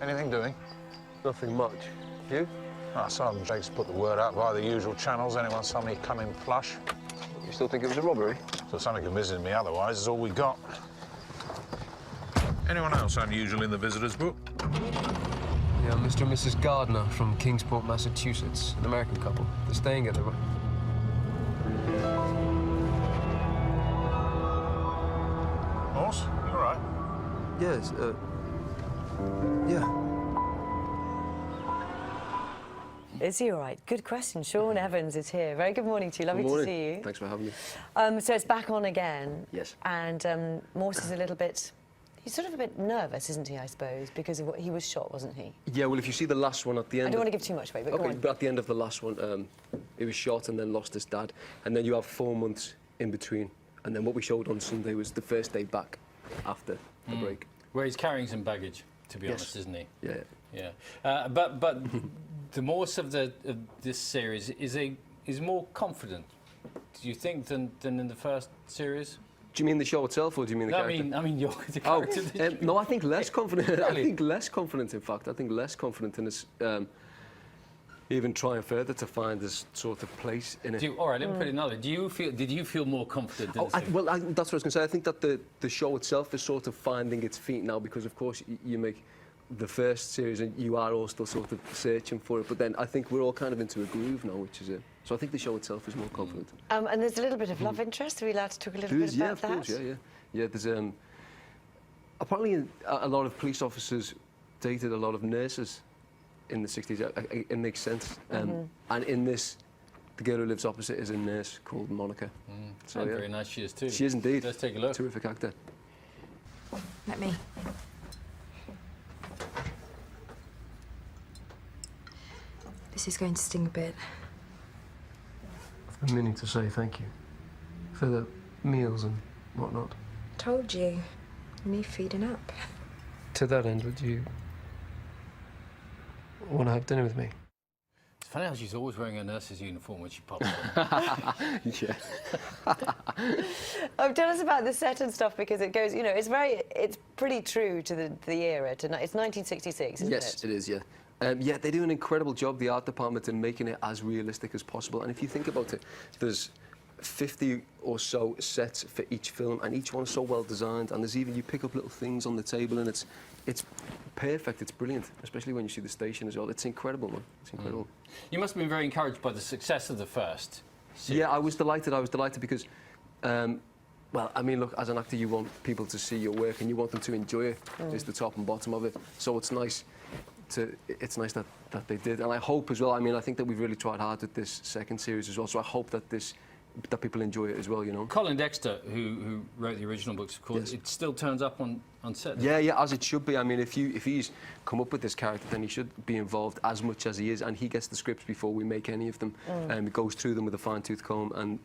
Anything doing? Nothing much. You? Oh, Sergeant Jake's put the word out via the usual channels. Anyone suddenly come in flush? You still think it was a robbery? So something convincing me otherwise is all we got. Anyone else unusual in the visitors' book? Yeah, Mr. and Mrs. Gardner from Kingsport, Massachusetts. An American couple. They're staying at the... Morse, you all right? Yes, yeah. Is he all right? Good question. Sean Evans is here. Very good morning to you. Lovely to see you. Thanks for having me. So it's back on again. Yes. And Morse is a little bit... He's sort of a bit nervous, isn't he, I suppose, because of what he was shot, wasn't he? Yeah, well, if you see the last one at the end... I don't want to give too much away, but go on. But at the end of the last one, he was shot and then lost his dad. And then you have 4 months in between. And then what we showed on Sunday was the first day back after the break. Where he's carrying some baggage, to be honest, isn't he? Yeah. Yeah. But the Morse of this series is more confident, do you think, than in the first series? Do you mean the show itself, or do you mean the character? I mean the character. No, I think less confident. Really? I think less confident, in fact. I think less confident in this, even trying further to find this sort of place in it. All right, let me put it another. Did you feel more confident? That's what I was going to say. I think that the show itself is sort of finding its feet now, because, of course, you make the first series and you are all still sort of searching for it. But then I think we're all kind of into a groove now, which is it. So I think the show itself is more confident. And there's a little bit of love interest. Are we allowed to talk a little bit about that? Yeah, of course, yeah. There's apparently a lot of police officers dated a lot of nurses in the 60s. It makes sense. And in this, the girl who lives opposite is a nurse called Monica. So very nice she is too. She is indeed. Let's take a look. Terrific actor. Let me. This is going to sting a bit. I've been meaning to say thank you for the meals and whatnot. Told you. Me feeding up. To that end, would you want to have dinner with me? It's funny how she's always wearing a nurse's uniform when she pops on. Yeah. Tell us about the set and stuff, because it goes, you know, it's pretty true to the era. It's 1966, isn't it? Yes, it is, yeah. Yeah, they do an incredible job, the art department, in making it as realistic as possible. And if you think about it, there's 50 or so sets for each film, and each one is so well designed. And there's even, you pick up little things on the table, and it's perfect, it's brilliant, especially when you see the station as well. It's incredible, man. It's incredible. You must have been very encouraged by the success of the first series. Yeah, I was delighted because, well, I mean, look, as an actor, you want people to see your work and you want them to enjoy it. It's the top and bottom of it. So it's nice that they did, and I hope as well. I mean, I think that we've really tried hard with this second series as well. So I hope that that people enjoy it as well. You know. Colin Dexter, who wrote the original books, of course, it still turns up on set. Yeah, as it should be. I mean, if he's come up with this character, then he should be involved as much as he is, and he gets the scripts before we make any of them, and he goes through them with a fine-tooth comb, and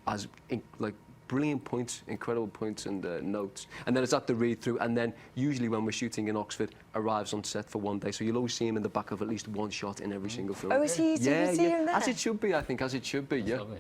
like brilliant points, incredible points and notes. And then it's at the read-through, and then usually when we're shooting in Oxford, arrives on set for one day. So you'll always see him in the back of at least one shot in every single film. Oh, is he? Yeah, see him there? As it should be, I think, as it should be, yeah. Lovely.